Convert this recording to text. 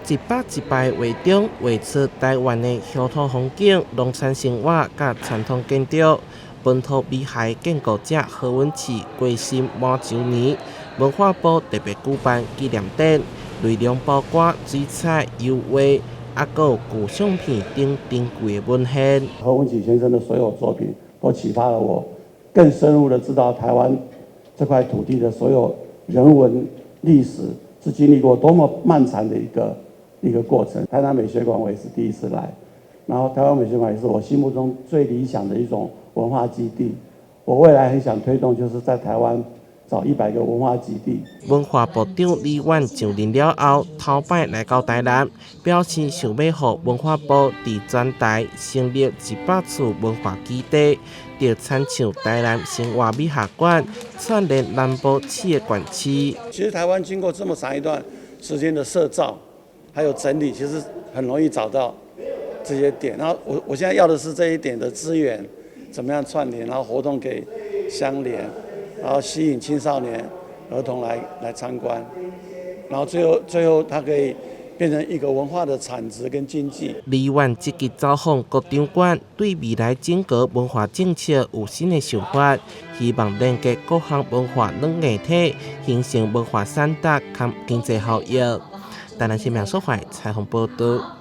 一百一百画中画出台湾的乡土风景、农产生活甲传统建筑。本土美学建构者何文启过身满周年，文化部特别举办纪念展，内容包括水彩、油画，还有古相片等珍贵的文献。何文启先生的所有作品都启发了我，更深入的知道台湾这块土地的所有人文历史是经历过多么漫长的一个过程。台南美学馆我也是第一次来，然后台湾美学馆也是我心目中最理想的一种文化基地。我未来很想推动，就是在台湾找100个文化基地。文化部长李婉上任了后，头摆来到台南，表示想要让文化部伫全台成立100处文化基地，就参像台南生活美学馆，串联南部7个馆区。其实台湾经过这么长一段时间的设造，还有整理，其实很容易找到这些点。然后我现在要的是这一点的资源，怎么样串联，然后活动给相连，然后吸引青少年、儿童来参观，然后最后它可以变成一个文化的产值跟经济。李婉积极走访各场馆，对未来整个文化政策有新的想法，希望连接各项文化软硬体，形成文化产值及经济效益。台南新闻所采访报道。